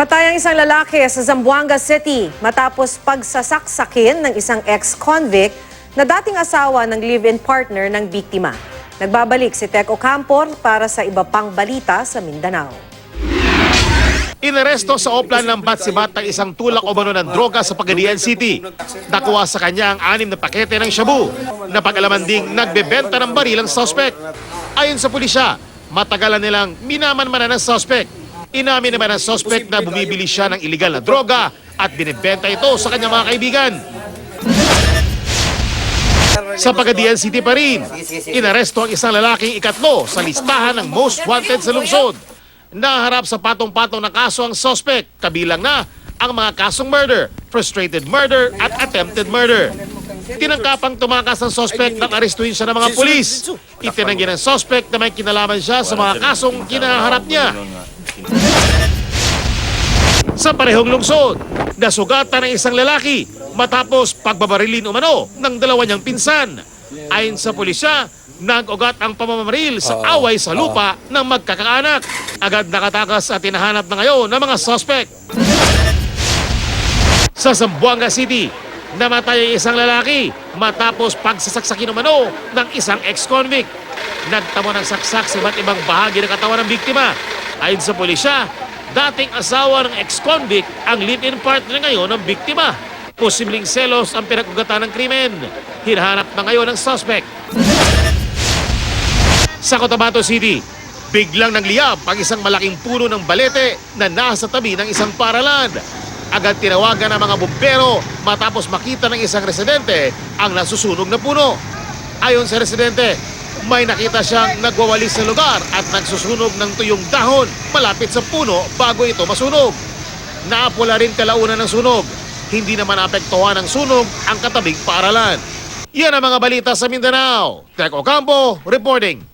Namatay ang isang lalaki sa Zamboanga City matapos pagsasaksakin ng isang ex-convict na dating asawa ng live-in partner ng biktima. Nagbabalik si Tek Ocampor para sa iba pang balita sa Mindanao. Inaresto sa Oplan ng Batsibat ng isang tulak o mano ng droga sa Pagadian City. Nakuha sa kanya ang 6 na pakete ng shabu na pag-alaman ding nagbebenta ng baril ang suspect. Ayon sa pulisya, matagalan nilang minaman-manan ng suspect. Inamin naman ng suspect na bumibili siya ng iligal na droga at binibenta ito sa kanyang mga kaibigan. Sa Pagadian City pa rin, inaresto ang isang lalaking ikatlo sa listahan ng most wanted sa lungsod. Naharap sa patong-patong na kaso ang suspect, kabilang na ang mga kasong murder, frustrated murder at attempted murder. Tinangkapang tumakas ang suspect nang arestuhin siya ng mga pulis. Itinanggi ng suspect na may kinalaman siya sa mga kasong kinaharap niya. Sa parehong lungsod, nasugatan ng isang lalaki matapos pagbabarilin umano ng dalawa niyang pinsan. Ayon sa pulisya, nag-ugat ang pamamaril sa away sa lupa ng magkakaanak. Agad nakatakas at tinahanap na ngayon ng mga suspect. Sa Zamboanga City, namatay ang isang lalaki matapos pagsasaksakin umano ng isang ex-convict. Nagtamo ng saksak sa iba't ibang bahagi ng katawan ng biktima. Ayon sa pulisya, dating asawa ng ex-convict ang live-in partner ngayon ng biktima. Posibleng selos ang pinag-ugatan ng krimen. Hinahanap na ngayon ng suspect. Sa Cotabato City, biglang nagliyab ang isang malaking puno ng balete na nasa tabi ng isang paralan. Agad tinawagan ng mga bumbero matapos makita ng isang residente ang nasusunog na puno. Ayon sa residente, may nakita siyang nagwawalis sa lugar at nagsusunog ng tuyong dahon malapit sa puno bago ito masunog. Naapula rin kalaunan ng sunog. Hindi naman apektuhan ng sunog ang katabing paaralan. Yan ang mga balita sa Mindanao. Tek Ocampo reporting.